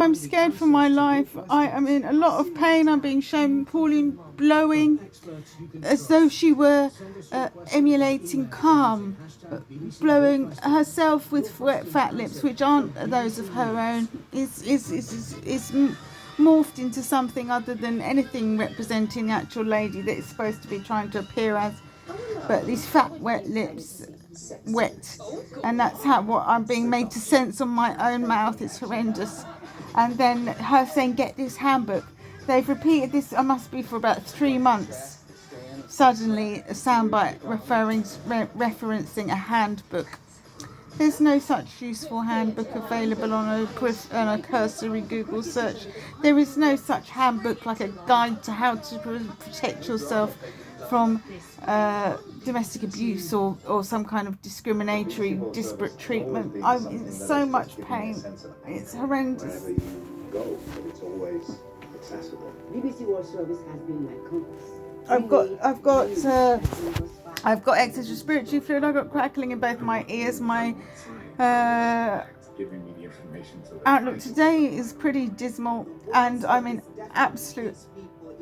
I'm scared for my life. I am in a lot of pain. I'm being shown Pauline blowing as though she were emulating calm, blowing herself with wet fat lips, which aren't those of her own. Is morphed into something other than anything representing the actual lady that it's supposed to be trying to appear as. But these fat wet lips, wet, and that's what I'm being made to sense on my own mouth. It's horrendous. And then her saying, get this handbook. They've repeated this, I must be, for about 3 months. Suddenly a soundbite referencing a handbook. There's no such useful handbook available on a cursory Google search. There is no such handbook like a guide to how to protect yourself from domestic abuse or some kind of discriminatory, disparate treatment. I'm in so much pain. It's horrendous. BBC World Service has been my compass. I've got excess respiratory fluid. I've got crackling in both my ears. My outlook today is pretty dismal, and I'm in absolute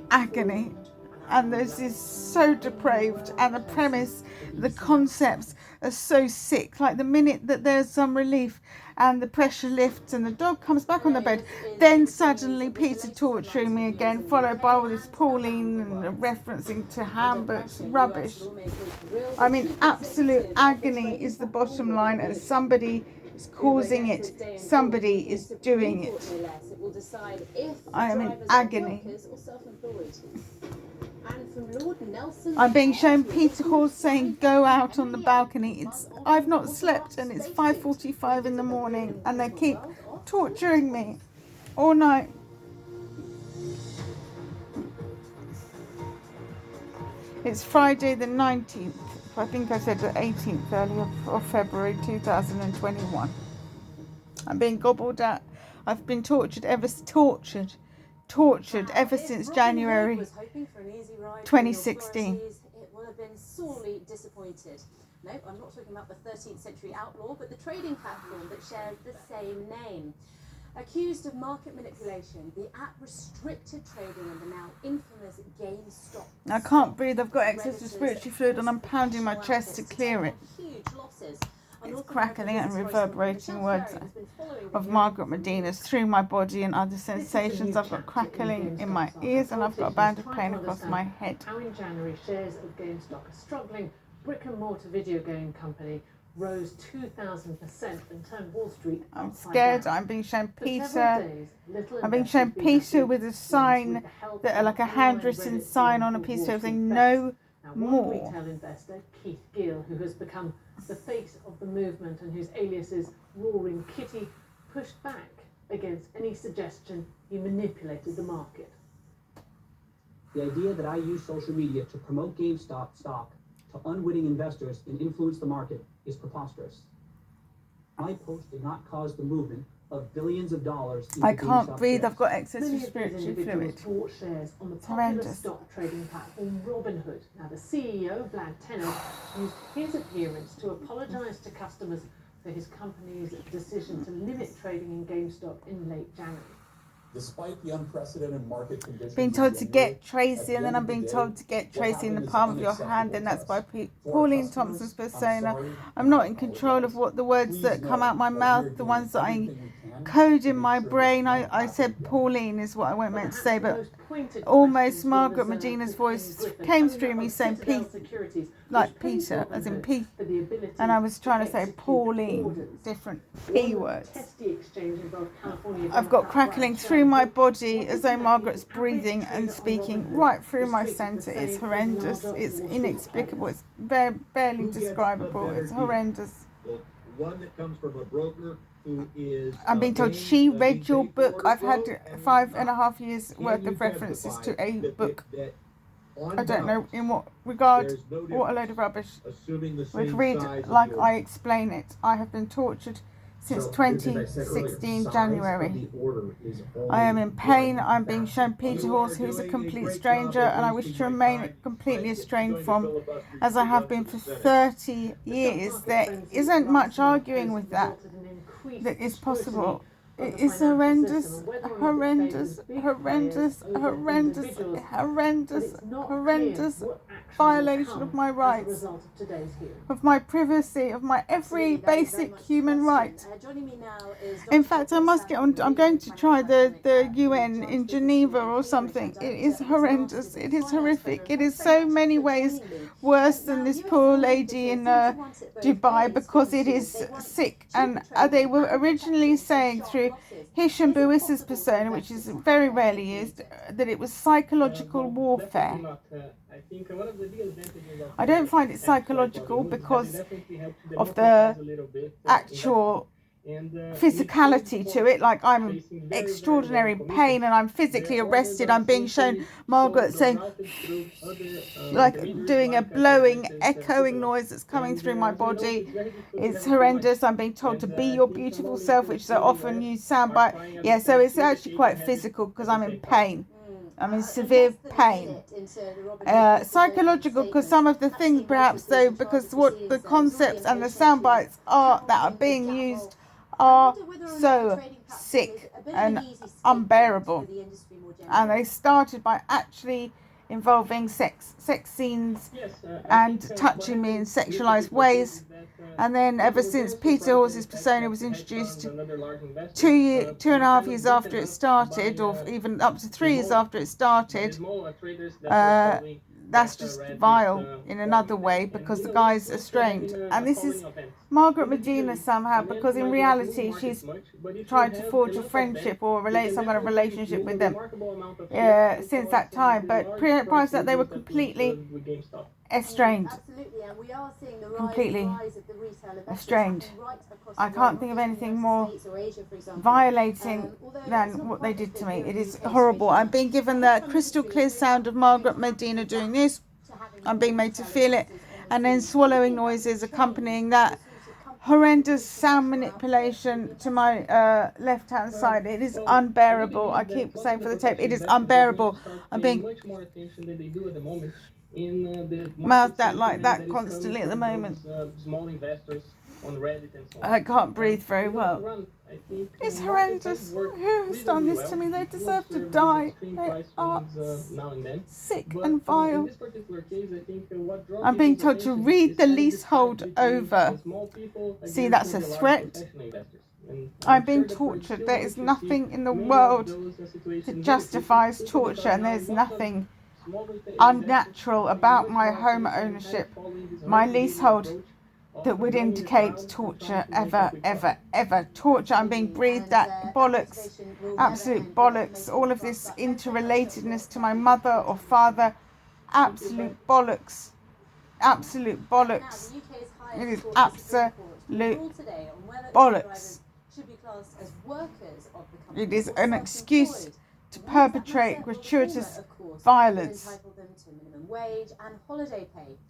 agony. And this is so depraved, and the premise, the concepts are so sick. Like the minute that there's some relief and the pressure lifts and the dog comes back on the bed, then suddenly Peter torturing me again, followed by all this Pauline and referencing to handbooks, rubbish. I mean, absolute agony is the bottom line, and somebody is causing it, somebody is doing it. I am in agony. I'm being shown Peter Hall saying go out on the balcony. I've not slept and it's 5:45 in the morning and they keep torturing me all night. It's Friday the 19th. I think I said the 18th earlier of February 2021. I'm being gobbled at. I've been tortured ever since January 2016. It will have been sorely disappointed. No, I'm not talking about the 13th century outlaw, but the trading platform that shares the same name. Accused of market manipulation, the app restricted trading in the now infamous GameStop. I can't breathe. I've got excess respiratory fluid and I'm pounding my chest to clear it. Huge losses. It's crackling and reverberating words of Margaret Medina's through my body and other sensations. I've got crackling in my ears and I've got a band of pain across my head. How in January shares of GameStop, a struggling brick and mortar video game company, rose 2,000% and turned Wall Street upside I'm scared. down. I'm being shown Peter. I'm being shown Peter with a sign that like a handwritten sign on a piece of paper saying no more. Retail investor Keith Gill, who has become the face of the movement and whose alias is Roaring Kitty, pushed back against any suggestion he manipulated the market. The idea that I use social media to promote GameStop stock to unwitting investors and influence the market is preposterous. My post did not cause the movement of billions of dollars. I can't GameStop breathe. shares. I've got excess Many of these respiratory individuals fluid. bought shares on the It's popular horrendous. stock trading platform Robinhood. Now, the CEO, Vlad Tenev, used his appearance to apologise to customers for his company's decision to limit trading in GameStop in late January. Despite the unprecedented market conditions, Being told to get Tracy, and then I'm being told to get Tracy in the palm of your hand, and that's by Pauline Thompson's persona. I'm not in control of what the words that come out my mouth, the ones that I code in my brain. I said Pauline is what I meant to say, but almost Margaret Medina's voice came through me saying Pete, like Peter, as in P, and I was trying to say Pauline, different P words. I've got crackling through my body as though Margaret's breathing and speaking right through my centre. It's horrendous. It's inexplicable. It's barely describable. It's horrendous. One that comes from a broker who is. I'm being told she read your book. I've had 5.5 years worth of references to a book. I don't know in what regard. What a load of rubbish. We'd read like I explain it. I have been tortured since 2016 January. I am in pain. I'm being shown Peter Horse, who's a complete stranger, and I wish to remain completely estranged from, as I have been for 30 years. There isn't much arguing with that. That is possible. on It the is financial horrendous, system and whether or not it horrendous, favours big horrendous, players over horrendous, individuals, but horrendous, it's not horrendous clear what actions will violation come of my as a rights, result of today's hearing. of my privacy, of my every Absolutely, very basic much human question. right. Joining me now is In Dr. fact, I Chris must get on. Stanley, I'm going to try the Academic UN Charles in Business Geneva School or in something. Cambridge, It is and horrendous. Masters in It is Finance horrific. program. It is Thanks very so much many for ways joining me. worse Now, than this US poor lawmakers, lady they in seem to want it both Dubai ways because for it consumers. is They want sick. cheap And they trading were and originally protection from saying sharp through losses. Hisham Is it Bouissa's possible for persona, which is investors to very have their rarely cake and used, eat it? that it was psychological warfare. Definitely not. I think one of the big advantages of I don't find it psychological because of the actual physicality to it. Like, I'm extraordinary pain and I'm physically arrested. I'm being shown Margaret saying, like, doing a blowing, echoing noise that's coming through my body. It's horrendous. I'm being told to be your beautiful self, which is often used soundbite. Yeah, so it's actually quite physical because I'm in pain. I'm in severe pain. Psychological because some of the things perhaps though, because what the concepts and the sound bites are that are being used are so sick and unbearable. And they started by actually involving sex scenes and touching me in sexualized ways. And then ever since Peter Horse's persona was introduced 2.5 years after it started, or even up to 3 years after it started, that's just vile in another way because the guy's estranged. And this is Margaret Medina somehow, because in reality she's tried to forge a friendship or some kind of relationship with them since that time. But prior to that they were completely estranged. Absolutely, and we are seeing the Completely rise of the retail investors estranged. happening right across I the can't world, think of not just anything in the more States or Asia, for example. violating Although it's than not what quite they as did to big me. here It in is the UK horrible. straight I'm being away. given Some the industries crystal clear really sound of Margaret Medina doing this. to having I'm being made to feel it, retail investors and on then the swallowing scene. noises Change accompanying the that sort of companies horrendous that sound professional manipulation outfits to my left hand side. It is unbearable. I keep saying for the tape, it is unbearable. I'm being mouthed at like that constantly at the moment. Small investors on Reddit and so on. I can't breathe very well. It's horrendous. Who has done this to me? They deserve to die. They are sick and vile. I'm being told to read the leasehold over. See, that's a threat. I'm being tortured. There is nothing in the world that justifies torture, and there's nothing unnatural about my home ownership, my leasehold, that would indicate torture ever, ever, ever. Torture. I'm being breathed at. Bollocks. Absolute bollocks. All of this interrelatedness to my mother or father. Absolute bollocks. Absolute bollocks. It is absolute bollocks. It is an excuse to perpetrate gratuitous violence.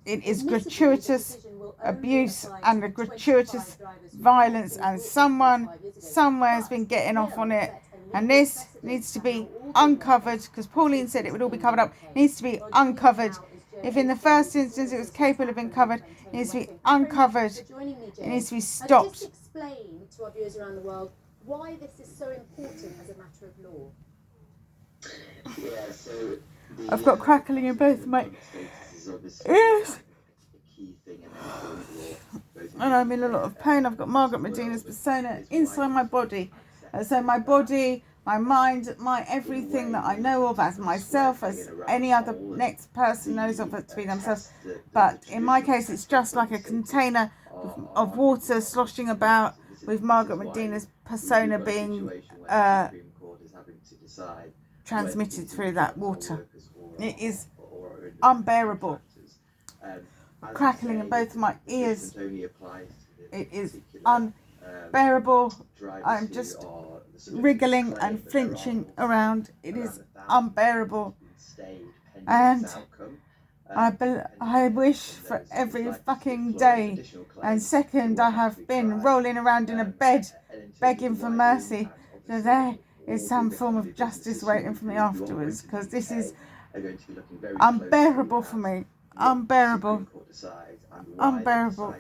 It is gratuitous abuse and a gratuitous violence, and someone somewhere has been getting off on it, and this needs to be uncovered because Pauline said it would all be covered up. It needs to be uncovered. If in the first instance it was capable of being covered, it needs to be uncovered. It needs to be stopped. Just explain to our viewers around the world why this is so important as a matter of law. Yeah, so I've got crackling in both my ears, and I'm in a lot of pain. I've got Margaret Medina's persona inside my body. So my body, my mind, my everything that I know of as myself, as any other next person knows of it to be themselves. But in my case, it's just like a container of water sloshing about with Margaret Medina's persona being transmitted through that water. It is unbearable. Crackling in both my ears. It is unbearable. I'm just wriggling and flinching around. It is unbearable. And I wish for every fucking day and second I have been rolling around in a bed begging for mercy that there is some form of justice waiting for me afterwards, because this is unbearable for me. Unbearable. Unbearable.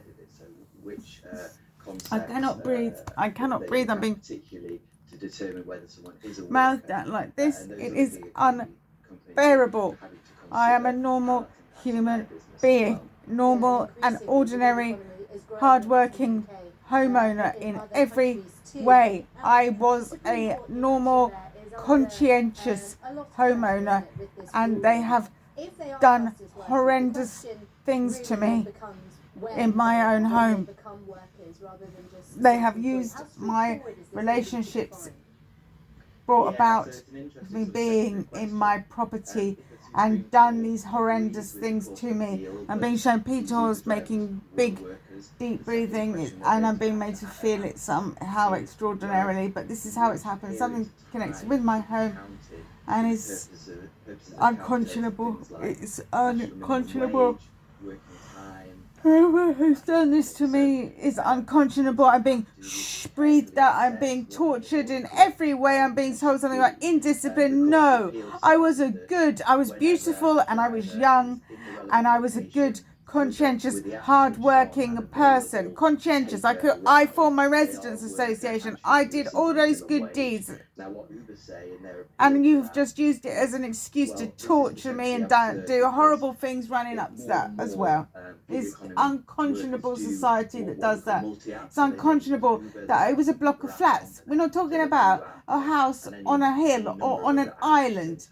I cannot breathe. I cannot breathe. I'm being determine whether someone is a mouth worker, down like this. and those It are is the companies unbearable. having to I am a consider normal how to protect their human business as being, well. normal and ordinary, hard-working homeowner in every way. I was a normal, conscientious homeowner, and they have done horrendous things to me in my own home. They have used my relationships brought about me being in my property and done these horrendous things to me. I'm being shown Peter Hawes making big deep breathing, and I'm being made to feel it somehow extraordinarily, but this is how it's happened. Something connects with my home, and it's unconscionable. It's unconscionable. Whoever who's done this to me is unconscionable. I'm being breathed out. I'm being tortured in every way. I'm being told something like indiscipline. No, I was beautiful, and I was young, and I was a good, conscientious, hard-working person. Conscientious. I formed my residents association. I did all those good deeds. And you've just used it as an excuse to torture me and do horrible things running up to that as well. It's unconscionable society that does that. It's unconscionable that it was a block of flats. We're not talking about a house on a hill or on an island.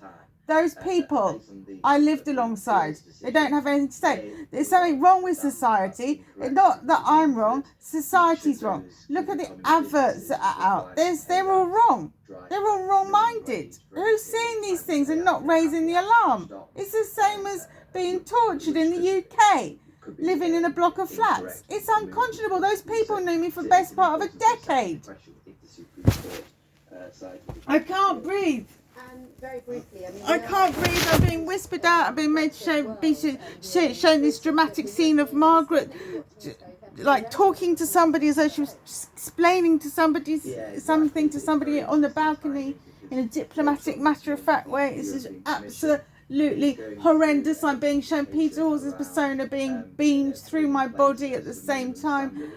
Those people I lived alongside, they don't have anything to say. There's something wrong with society. It's not that I'm wrong, society's wrong. Look at the adverts that are out. They're all wrong. They're all wrong-minded. Who's seeing these things and not raising the alarm? It's the same as being tortured in the UK, living in a block of flats. It's unconscionable. Those people knew me for the best part of a decade. I can't breathe. Very briefly, I can't breathe. I'm being whispered out. I'm being made to shown this dramatic scene of Margaret, like talking to somebody as though she was explaining to something to somebody on the balcony in a diplomatic, matter-of-fact way. This is absolutely horrendous. I'm being shown Peter Hawes' persona being beamed through my body at the same time.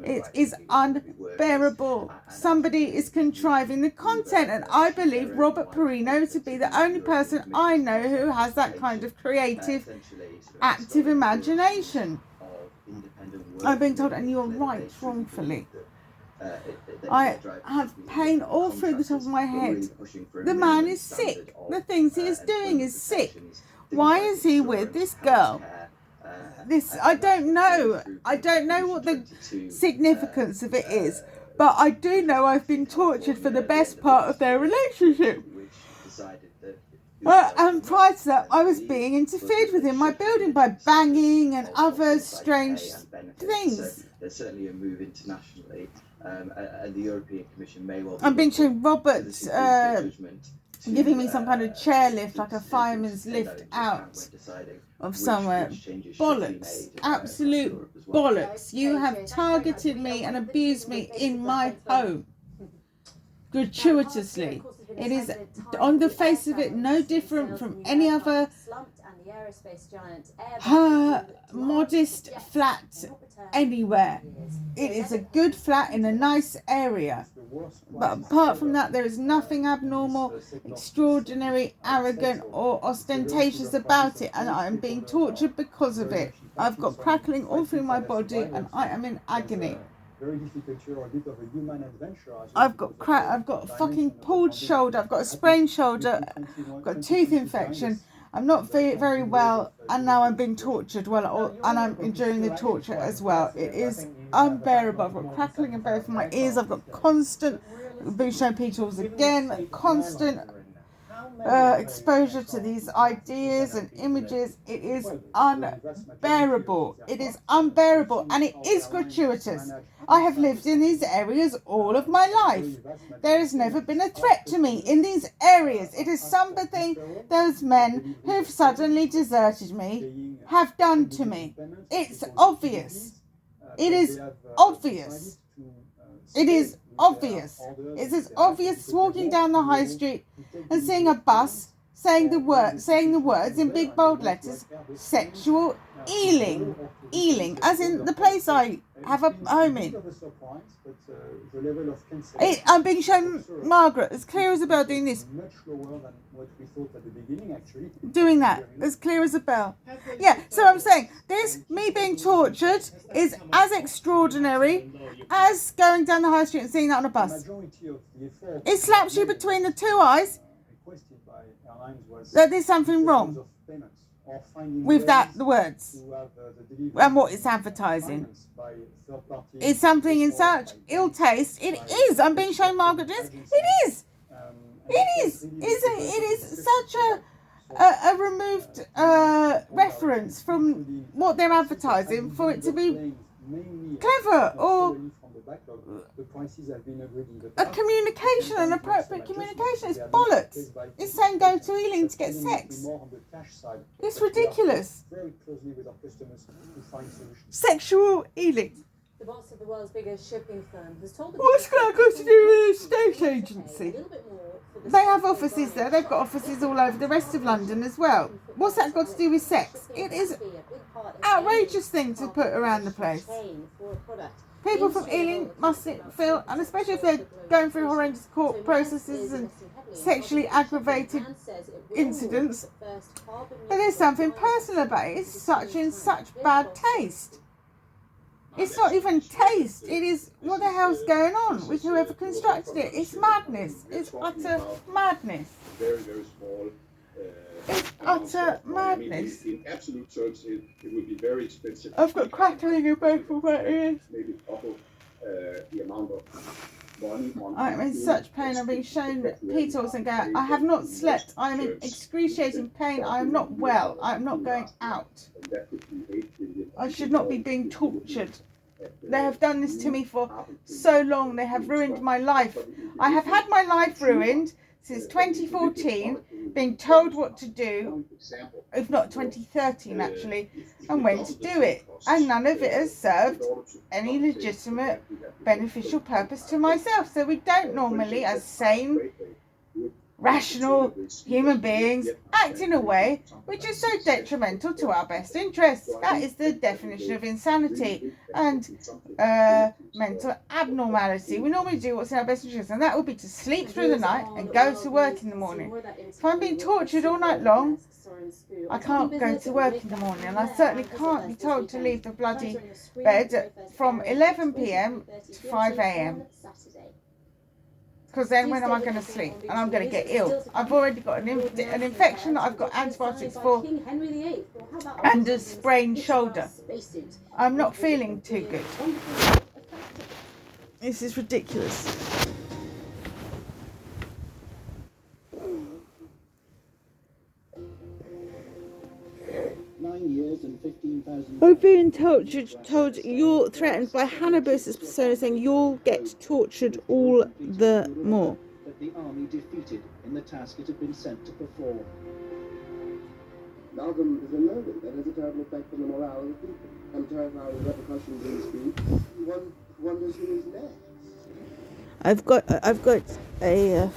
It is unbearable. Somebody is contriving the content, and I believe Robert Perino to be the only person I know who has that kind of creative, active imagination. I'm being told, and you're right, wrongfully. I have pain all through the top of my head. The man is sick. The things he is doing is sick. Why is he with this girl? I don't know. I don't know what the significance of it is, but I do know I've been tortured for the best part of their relationship. And prior to that, I was being interfered with in my building by banging and other strange things. There's certainly a move internationally, and the European Commission may well. I'm being shown Robert giving me some kind of chairlift, like a fireman's lift out of somewhere. Bollocks. Absolute bollocks. You have targeted me and abused me in my home. Gratuitously. It is, on the face of it, no different from any other modest flat anywhere. It is a good flat in a nice area. But apart from that, there is nothing abnormal, extraordinary, arrogant or ostentatious about it, and I am being tortured because of it. I've got crackling all through my body and I am in agony. I've got a fucking pulled shoulder, I've got a sprained shoulder, I've got a tooth infection. I'm not very well, and now I'm being tortured. And I'm enduring the torture as well. It is unbearable. I've got crackling in both of my ears. I've got constant, being shown Peter Hawes again, constant exposure to these ideas and images. It is unbearable. It is unbearable, and it is gratuitous. I have lived in these areas all of my life. There has never been a threat to me in these areas. It is something those men who've suddenly deserted me have done to me. It's obvious. It is obvious. It is obvious. It's as obvious as walking down the high street and seeing a bus saying the words in big bold letters, sexual healing, as in the place I have a home in. I'm being shown Margaret, as clear as a bell, doing this. Much lower than what we thought at the beginning, actually. Doing that, as clear as a bell. Yeah, so I'm saying, this, me being tortured, is as extraordinary as going down the high street and seeing that on a bus. It slaps you between the two eyes that there's something wrong with that, the words, and what it's advertising. Is something in such ill taste. It is. I'm being shown Margaret this. It is. It is such a removed reference from what they're advertising for it to be clever or a communication, an appropriate communication. It's bollocks. It's saying go to Ealing to get sex. It's ridiculous. Sexual Ealing. The boss of the world's biggest shipping firm has told the What's that got to do with the estate a agency? little bit more for the They have offices there. They've got offices all over the rest of London as well. What's that got to do with sex? It is an outrageous thing to put around the place. People from Ealing must feel, and especially if they're going through horrendous court processes and sexually aggravated incidents, but there's something personal about it. It's in such bad taste. It's not even taste. It is, what the hell's going on with whoever constructed it? It's madness. It's utter madness. Very, very small. It's utter madness. In absolute terms, it would be very expensive. I've got crackling in both of my ears. Maybe double the amount of money. I'm in such pain. I'm being shown Peter Olsen going, I have not slept. I am in excruciating pain. I am not well. I am not going out. I should not be being tortured. They have done this to me for so long. They have ruined my life. I have had my life ruined since 2014, being told what to do, if not 2013 actually, and when to do it. And none of it has served any legitimate beneficial purpose to myself. So we don't normally, as sane, rational human beings, act in a way which is so detrimental to our best interests. That is the definition of insanity and mental abnormality. We normally do what's in our best interest, and that would be to sleep through the night and go to work in the morning. If I'm being tortured all night long, I can't go to work in the morning, and I certainly can't be told to leave the bloody bed from 11 p.m. to 5 a.m. Because then when am I going to sleep? And I'm going to get ill. I've already got an infection that I've got antibiotics for and a sprained shoulder. I'm not feeling too good. This is ridiculous. I'm being told you're threatened by Hannah Buss's persona, saying you'll get tortured all the more. That the army defeated in the task it had been sent to perform. Malcolm is a murder. That has a terrible effect on the morale of the people. I'm terrified of the repercussions in the street. One wonders who is next. I've got a